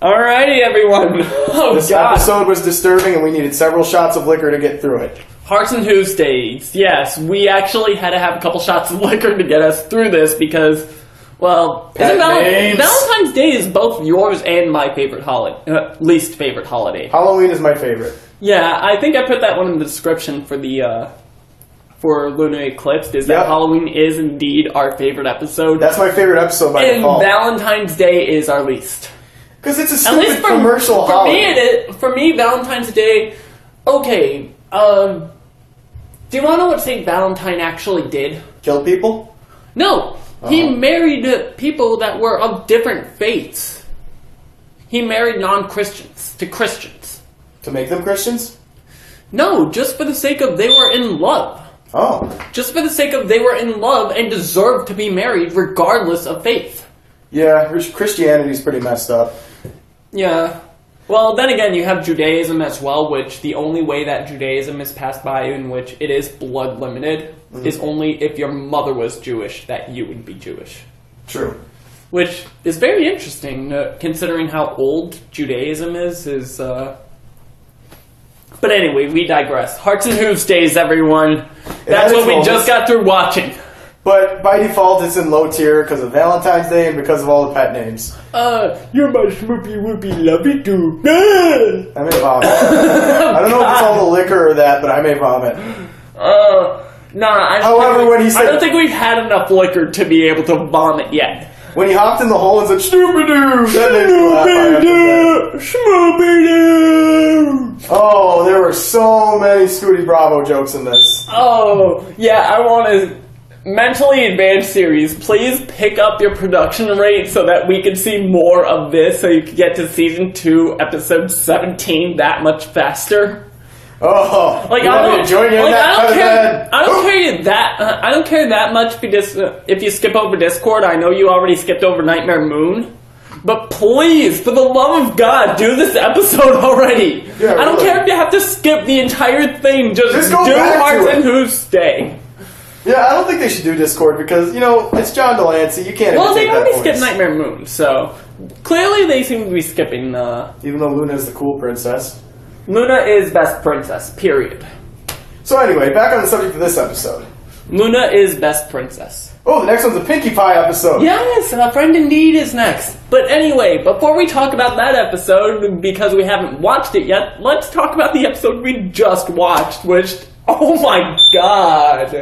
Alrighty, everyone. This episode was disturbing, and we needed several shots of liquor to get through it. Hearts and Hooves days. Yes, we actually had to have a couple shots of liquor to get us through this because, well, Valentine's Day is both yours and my favorite least favorite holiday. Halloween is my favorite. Yeah, I think I put that one in the description for the for Lunar Eclipse. Is that Halloween is indeed our favorite episode? That's my favorite episode by default. And Valentine's Day is our least. Because it's a stupid commercial holiday. For me, Valentine's Day. Okay, do you want to know what St. Valentine actually did? Kill people? No, he married people that were of different faiths. He married non-Christians to Christians. To make them Christians? No, just for the sake of they were in love. Oh. Just for the sake of they were in love and deserved to be married regardless of faith. Yeah, Christianity's pretty messed up. Yeah. Well, then again, you have Judaism as well, which the only way that Judaism is passed by, in which it is blood limited, is only if your mother was Jewish that you would be Jewish. True. Which is very interesting, considering how old Judaism is. But anyway, we digress. Hearts and Hooves days, everyone. That's what we just got through watching. But by default, it's in low tier because of Valentine's Day and because of all the pet names. You're my swoopy whoopy lovey-dovey. I may vomit. I don't know if it's all the liquor or that, but I may vomit. However, when he said, I don't think we've had enough liquor to be able to vomit yet. When he hopped in the hole and said, Scooby-Doo! That made me laugh. Scooby-Doo! Oh, there were so many Scooty Bravo jokes in this. Oh, yeah, I want to... Mentally Advanced series, please pick up your production rate so that we can see more of this so you can get to season 2, episode 17 that much faster. Oh, like I don't care that much if you skip over Discord. I know you already skipped over Nightmare Moon, but please, for the love of God, do this episode already. Yeah, I don't care if you have to skip the entire thing. Just do Hearts and Hooves Day. Yeah, I don't think they should do Discord because, you know, it's John Delancey. You can't. Well, they already skipped Nightmare Moon, so clearly they seem to be skipping. Even though Luna is the cool princess. Luna is best princess, period. So anyway, back on the subject of this episode. Luna is best princess. Oh, the next one's a Pinkie Pie episode. Yes, A Friend Indeed is next. But anyway, before we talk about that episode, because we haven't watched it yet, let's talk about the episode we just watched, which, oh my god.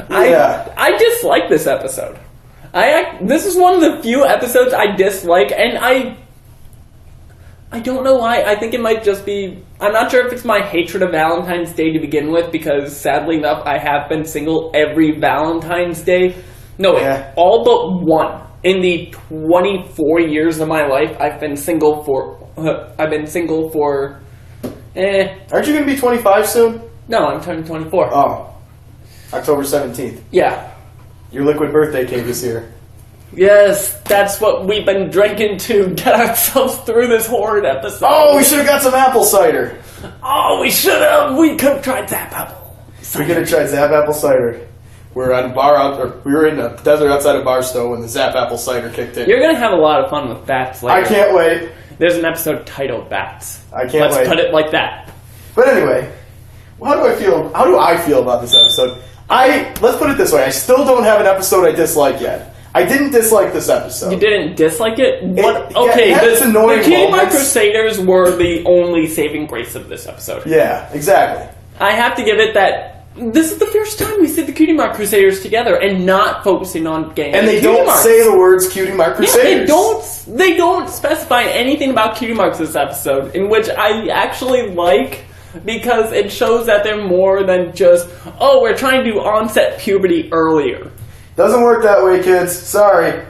Yeah. I dislike this episode. This is one of the few episodes I dislike, and I don't know why. I think it might just be... I'm not sure if it's my hatred of Valentine's Day to begin with, because sadly enough, I have been single every Valentine's Day. No, all but one. In the 24 years of my life, I've been single for... Aren't you going to be 25 soon? No, I'm turning 24. Oh. October 17th. Yeah. Your liquid birthday cake is here. Yes, that's what we've been drinking to get ourselves through this horrid episode. Oh, we should have got some apple cider. Oh, we should have. We could have tried Zap Apple cider. We could have tried Zap Apple cider. We were in the desert outside of Barstow when the Zap Apple cider kicked in. You're going to have a lot of fun with bats later. I can't wait. There's an episode titled Bats. I can't wait. Let's put it like that. But anyway, how do I feel about this episode? Let's put it this way. I still don't have an episode I dislike yet. I didn't dislike this episode. You didn't dislike it? Okay, the Cutie Mark Crusaders were the only saving grace of this episode. Yeah, exactly. I have to give it that this is the first time we see the Cutie Mark Crusaders together and not focusing on gang. And they don't say the words Cutie Mark Crusaders. Yeah, they don't specify anything about Cutie Marks this episode, in which I actually like... Because it shows that they're more than just, oh, we're trying to onset puberty earlier. Doesn't work that way, kids. Sorry.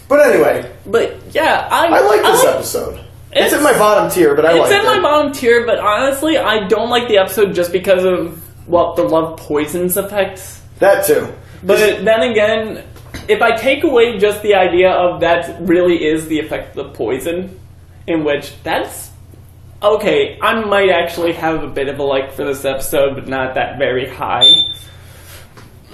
But anyway. But, yeah, I like this episode. It's in my bottom tier, but I like it. It's in my bottom tier, but honestly, I don't like the episode just because of, the love poisons effects. That too. But then again, if I take away just the idea of that really is the effect of the poison, in which that's... Okay, I might actually have a bit of a like for this episode, but not that very high.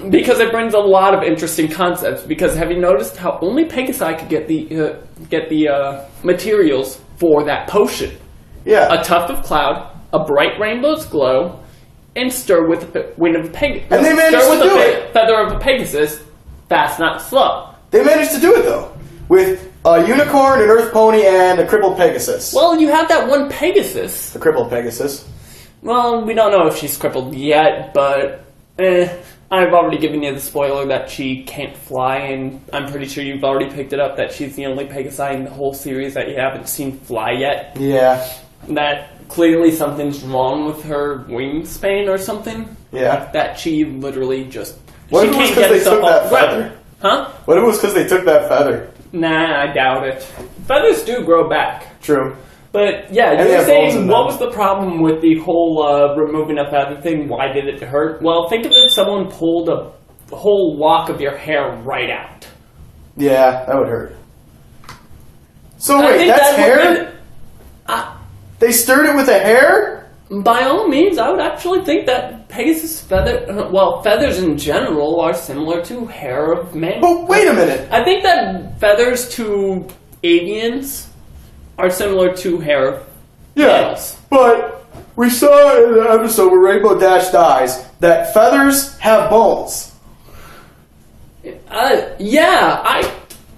Because it brings a lot of interesting concepts. Because have you noticed how only Pegasi could get the materials for that potion? Yeah. A tuft of cloud, a bright rainbow's glow, and stir with the wind of a Pegasus. And they managed to do it. Feather of a Pegasus, fast, not slow. They managed to do it though, with a unicorn, an earth pony, and a crippled Pegasus. Well, you have that one Pegasus. The crippled Pegasus. Well, we don't know if she's crippled yet, but I've already given you the spoiler that she can't fly, and I'm pretty sure you've already picked it up that she's the only Pegasi in the whole series that you haven't seen fly yet. Yeah. That clearly something's wrong with her wingspan or something. Yeah. That she literally just... What she if it was can't because get they took stuff that off feather? weather. Huh? What if it was because they took that feather? Nah, I doubt it. Feathers do grow back. True. But yeah, And you they were have bones in saying them. what was the problem with the whole removing a feather thing? Why did it hurt? Well, think of it, someone pulled a whole lock of your hair right out. Yeah, that would hurt. So I wait, think that's that hair? They stirred it with a hair? By all means, I would actually think that Pegasus feathers in general are similar to hair of man. But wait a minute. I think that feathers to avians are similar to hair of males. But we saw in the episode where Rainbow Dash dies that feathers have bones. Yeah, I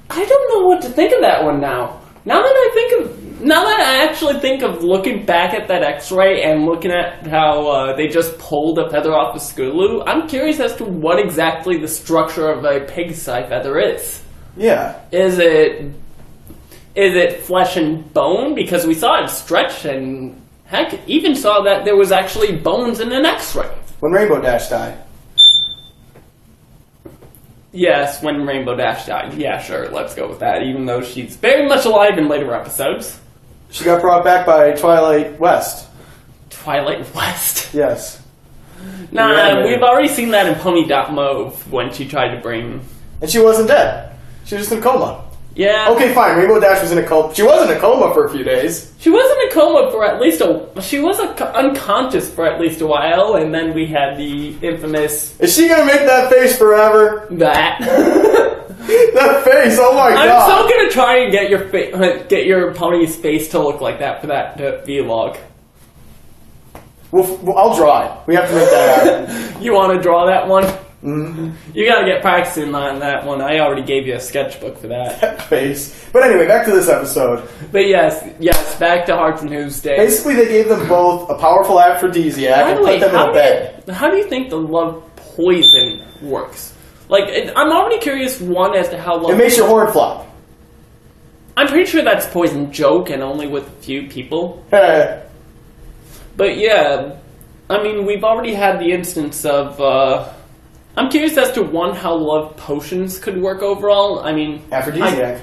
don't know what to think of that one now. Now that I actually think of looking back at that X-ray and looking at how they just pulled a feather off of Scootaloo, I'm curious as to what exactly the structure of a Pegasi feather is. Yeah. Is it flesh and bone? Because we saw it stretch, and heck, even saw that there was actually bones in an X-ray. When Rainbow Dash died. Yes, when Rainbow Dash died. Yeah, sure, let's go with that, even though she's very much alive in later episodes. She got brought back by Twilight West. Twilight West? Yes. Nah, we've already seen that in Pony Mauve when she tried to bring... And she wasn't dead. She was just in a coma. Yeah. Okay, fine. Rainbow Dash was in a coma. She was in a coma for a few days. She was in a coma for at least she was unconscious for at least a while, and then we had the infamous... Is she gonna make that face forever? That. That face, oh my god. I'm still gonna try and get your pony's face to look like that for that vlog. Well, I'll draw it. We have to make that happen. You want to draw that one? Mm-hmm. You gotta get practicing on that one. I already gave you a sketchbook for that. That face. But anyway, back to this episode. But yes, back to Hearts and Hooves Day. Basically, they gave them both a powerful aphrodisiac and put them in a bed. How do you think the love poison works? Like, I'm already curious, one, as to how love... It makes your horn flop. I'm pretty sure that's poison joke and only with a few people. But yeah, I mean, we've already had the instance of... I'm curious as to, one, how love potions could work overall. I mean... Aphrodisiac.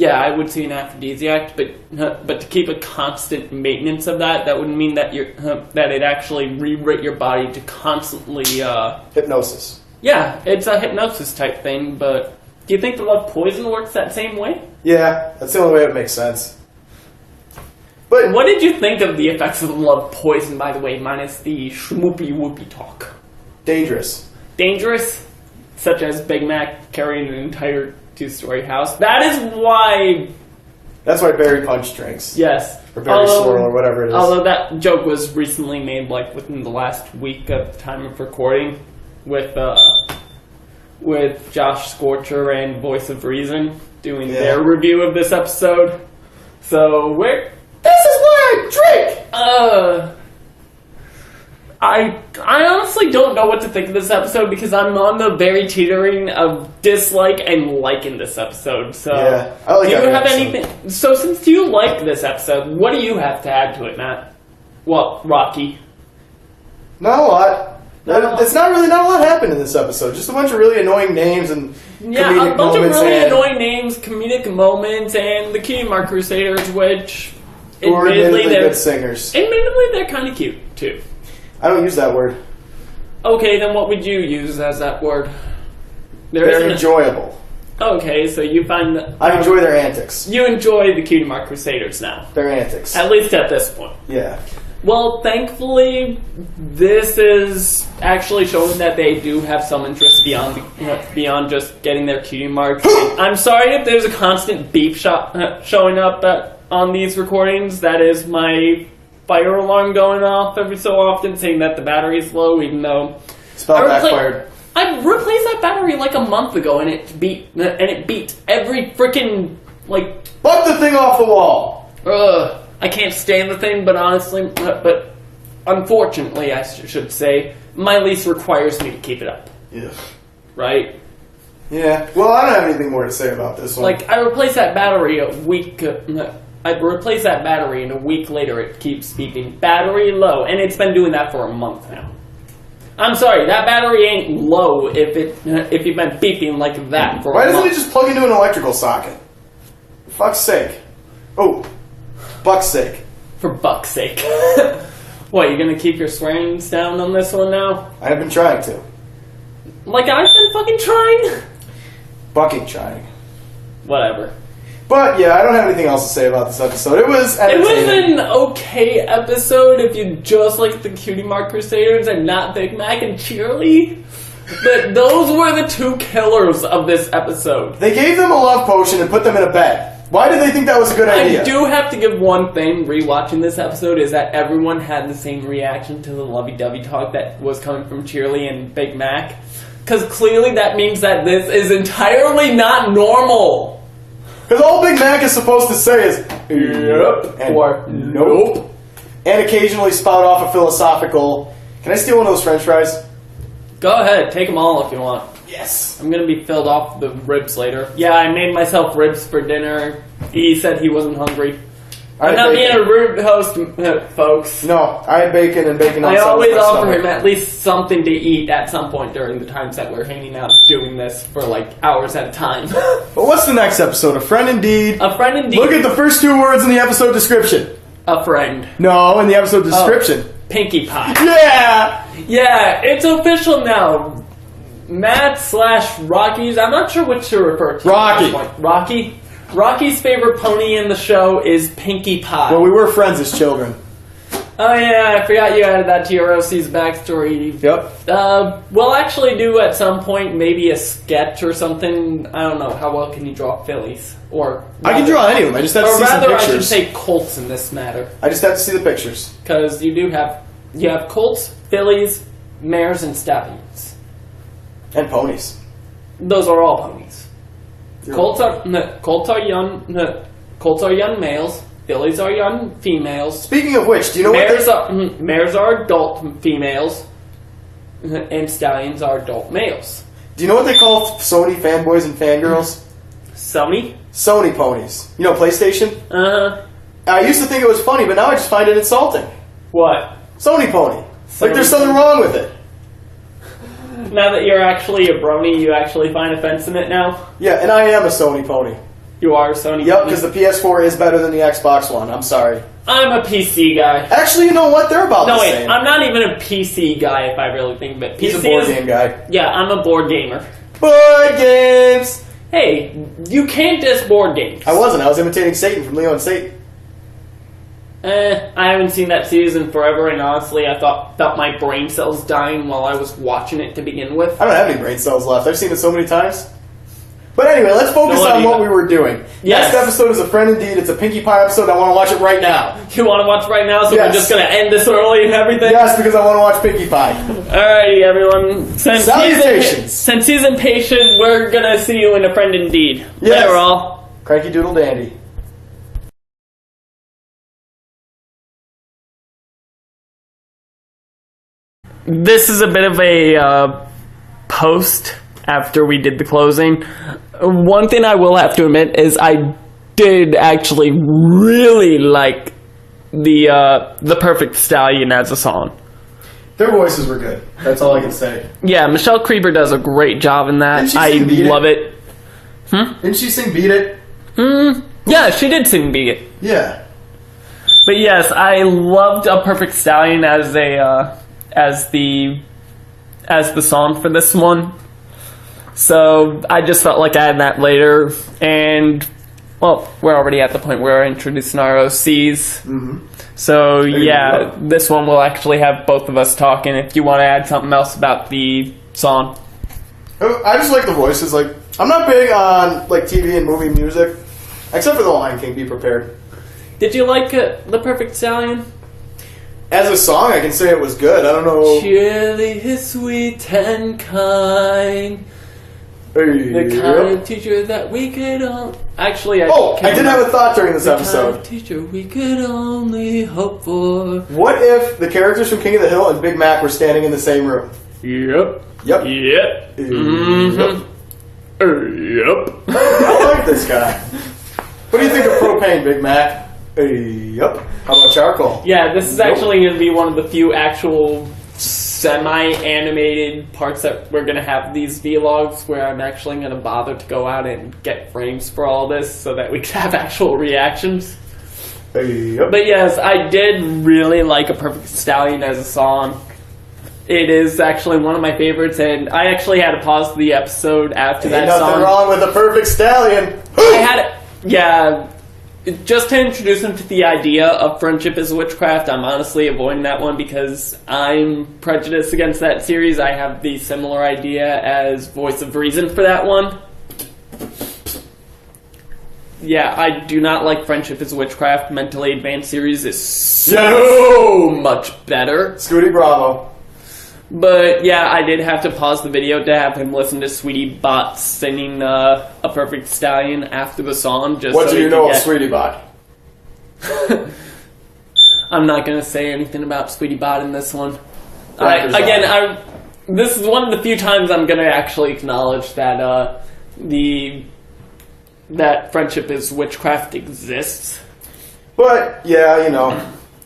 I would see an aphrodisiac, but to keep a constant maintenance of that would mean that that it actually rewrote your body to constantly... Hypnosis. Yeah, it's a hypnosis type thing, but do you think the love poison works that same way? Yeah, that's the only way it makes sense. But what did you think of the effects of the love poison, by the way, minus the schmoopy-whoopy talk? Dangerous. Dangerous? Such as Big Mac carrying an entire two-story house. That is why... That's why Berry Punch drinks. Yes. Or Berry Swirl, or whatever it is. Although that joke was recently made, like, within the last week of the time of recording, with Josh Scorcher and Voice of Reason doing their review of this episode. So this is why I drink! I honestly don't know what to think of this episode because I'm on the very teetering of dislike and like in this episode. So yeah, I like do you have episode. anything? So since you like this episode, what do you have to add to it, Matt? Well, Rocky. Not a lot. It's not a lot happened in this episode. Just a bunch of really annoying names and comedic a bunch of moments really annoying names, comedic moments, and the Cutie Mark Crusaders, which admittedly good singers. Admittedly, they're kind of cute too. I don't use that word. Okay, then what would you use as that word? They're enjoyable. Okay, so you find that... I enjoy their antics. You enjoy the Cutie Mark Crusaders now. Their antics. At least at this point. Yeah. Well, thankfully, this is actually showing that they do have some interest beyond just getting their cutie marks. I'm sorry if there's a constant beep showing up on these recordings. That is my fire alarm going off every so often, saying that the battery's low, even though backfired. I replaced that battery like a month ago, and it beat every freaking Butt the thing off the wall. I can't stand the thing, but unfortunately, I should say, my lease requires me to keep it up. Yeah. Right? Yeah. Well, I don't have anything more to say about this one. I replaced that battery a week. I replaced that battery, and a week later, it keeps beeping battery low, and it's been doing that for a month now. I'm sorry, that battery ain't low if you've been beeping like that for a month. Why doesn't it just plug into an electrical socket? For fuck's sake. Oh. Buck's sake. For buck's sake. What, you gonna keep your swearings down on this one now? I have been trying to. Like I've been fucking trying? Fucking trying. Whatever. But yeah, I don't have anything else to say about this episode. It was entertaining. It was an okay episode if you just like the Cutie Mark Crusaders and not Big Mac and Cheerly. But those were the two killers of this episode. They gave them a love potion and put them in a bed. Why did they think that was a good idea? I do have to give one thing, rewatching this episode, is that everyone had the same reaction to the lovey-dovey talk that was coming from Cheerly and Big Mac. Because clearly that means that this is entirely not normal. Because all Big Mac is supposed to say is, yep, and or nope. And occasionally spout off a philosophical, can I steal one of those french fries? Go ahead, take them all if you want. Yes. I'm going to be filled off the ribs later. Yeah, I made myself ribs for dinner. He said he wasn't hungry. I'm not being a rude host, folks. No, I had bacon and bacon on I always offer him at least something to eat at some point during the times that we're hanging out doing this for hours at a time. But what's the next episode? A friend indeed. A friend indeed. Look at the first two words in the episode description. A friend. No, in the episode description. Oh, Pinkie Pie. Yeah! Yeah, it's official now. Matt/Rocky's, I'm not sure which to refer to. Rocky. Rocky's favorite pony in the show is Pinkie Pie. Well, we were friends as children. Oh yeah, I forgot you added that to your OC's backstory. Yep. We'll actually do at some point maybe a sketch or something. I don't know, how well can you draw fillies? Or I can draw any of them, I just have to see some pictures. Or rather, I should say colts in this matter. I just have to see the pictures. Because you have colts, fillies, mares, and stallions. And ponies. Those are all ponies. Colts are young males. Fillies are young females. Speaking of which, do you know mares are adult females, and stallions are adult males. Do you know what they call Sony fanboys and fangirls? Sony? Sony ponies. You know PlayStation? Uh-huh. I used to think it was funny, but now I just find it insulting. What? Sony pony. Like there's something wrong with it. Now that you're actually a brony, you actually find offense in it now? Yeah, and I am a Sony pony. You are a Sony Yep, pony? because the PS4 is better than the Xbox One. I'm sorry. I'm a PC guy. Actually, you know what? They're about the same. I'm not even a PC guy if I really think of it. He's a board game guy. Yeah, I'm a board gamer. Board games! Hey, you can't diss board games. I wasn't. I was imitating Satan from Leo and Satan. I haven't seen that season forever, and honestly, I felt my brain cells dying while I was watching it to begin with. I don't have any brain cells left. I've seen it so many times. But anyway, let's focus on what we were doing. Yes. Next episode is A Friend Indeed. It's a Pinkie Pie episode. I want to watch it right now. You want to watch right now, so we're just going to end this early and everything? Yes, because I want to watch Pinkie Pie. Alrighty, everyone. Since he's impatient, we're going to see you in A Friend Indeed. Yes. Later, all. Cranky Doodle Dandy. This is a bit of a post after we did the closing. One thing I will have to admit is I did actually really like the Perfect Stallion as a song. Their voices were good. That's all I can say. Yeah, Michelle Creeper does a great job in that. I love it. Didn't she sing Beat It? Yeah, she did sing Beat It. Yeah. But yes, I loved A Perfect Stallion as the song for this one. So I just felt like adding that later. And well, we're already at the point where we're introducing our OCs. Mm-hmm. So, yeah, this one will actually have both of us talking if you want to add something else about the song. I just like the voices. Like, I'm not big on like TV and movie music, except for The Lion King. Be prepared. Did you like The Perfect Stallion? As a song, I can say it was good. I don't know. Surely is sweet and kind. Hey, The kind of teacher that we could all... Actually, I did have a thought during this episode. The kind of teacher we could only hope for. What if the characters from King of the Hill and Big Mac were standing in the same room? Yep. Yep. Yep. Mm-hmm. Yep. I like this guy. What do you think of propane, Big Mac? Yep. How about charcoal? Yeah, this is actually going to be one of the few actual semi-animated parts that we're going to have these vlogs where I'm actually going to bother to go out and get frames for all this so that we can have actual reactions. Yep. But yes, I did really like A Perfect Stallion as a song. It is actually one of my favorites, and I actually had to pause the episode after that song. Nothing wrong with A Perfect Stallion. I had just to introduce him to the idea of friendship is witchcraft. I'm honestly avoiding that one because I'm prejudiced against that series. I have the similar idea as Voice of Reason for that one. Yeah, I do not like Friendship is Witchcraft. Mentally Advanced series is so much better. Scooty Bravo. But yeah, I did have to pause the video to have him listen to Sweetie Bot singing A Perfect Stallion after the song. Just what so do you know of Sweetie Bot? I'm not going to say anything about Sweetie Bot in this one. This is one of the few times I'm going to actually acknowledge that that Friendship is Witchcraft exists. But, yeah, you know.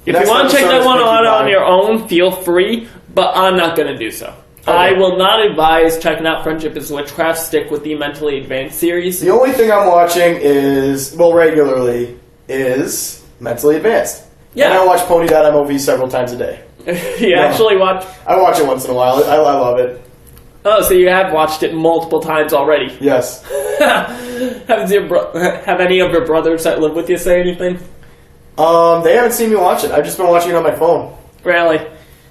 If you want to check that one out on your own, feel free. But I'm not going to do so. Okay. I will not advise checking out Friendship is Witchcraft. Stick with the Mentally Advanced series. The only thing I'm watching regularly is Mentally Advanced. Yeah. And I watch Pony.mov several times a day. You actually watch? I watch it once in a while. I love it. Oh, so you have watched it multiple times already? Yes. Have any of your brothers that live with you say anything? They haven't seen me watch it. I've just been watching it on my phone. Really?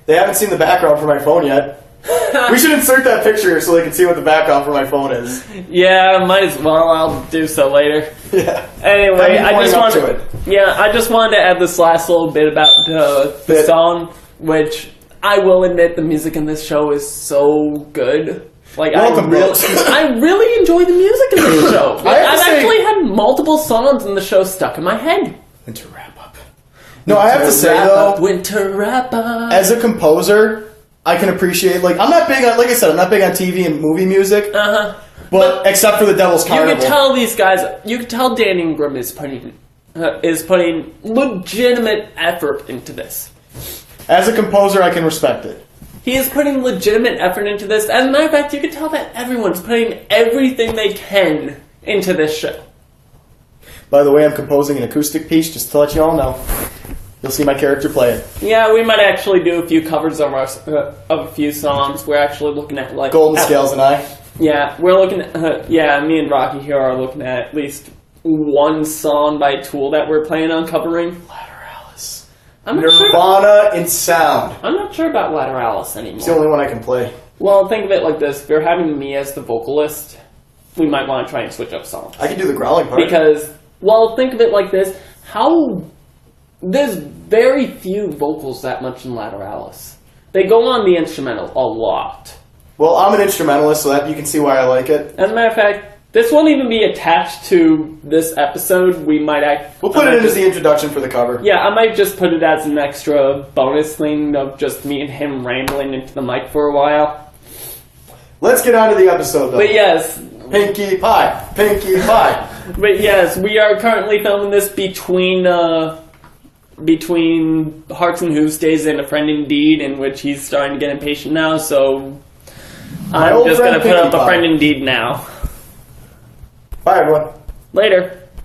They haven't seen the background for my phone yet. We should insert that picture so they can see what the background for my phone is. Yeah, might as well. I'll do so later. Yeah. Anyway, I just wanted to add this last little bit about the song, which I will admit the music in this show is so good. Like I really enjoy the music in this show. I've actually had multiple songs in the show stuck in my head. And to wrap up. No, I have to say though, winter wrap up. As a composer, I can appreciate I'm not big on I'm not big on TV and movie music. But except for the Devil's Carnival. You can tell these guys. You can tell Dan Ingram is putting legitimate effort into this. As a composer, I can respect it. He is putting legitimate effort into this. As a matter of fact, you can tell that everyone's putting everything they can into this show. By the way, I'm composing an acoustic piece, just to let you all know. You'll see my character play it. Yeah, we might actually do a few covers of a few songs. We're actually looking at Golden Scales and I. Yeah, we're looking at me and Rocky here are looking at least one song by Tool that we're planning on covering. Lateralis. Nirvana in sound. I'm not sure about Lateralis anymore. It's the only one I can play. Well, think of it like this: if you're having me as the vocalist, we might want to try and switch up songs. I can do the growling part. Because, think of it like this: there's very few vocals that much in Lateralis. They go on the instrumental a lot. Well, I'm an instrumentalist, so that you can see why I like it. As a matter of fact, this won't even be attached to this episode. We'll put it in as the introduction for the cover. Yeah, I might just put it as an extra bonus thing of just me and him rambling into the mic for a while. Let's get on to the episode, though. But yes. Pinkie Pie. Pinkie Pie. But yes, we are currently filming this between Hearts and Hooves days and A Friend Indeed, in which he's starting to get impatient now, so I'm just going to put up A Friend Indeed now. Bye, everyone. Later.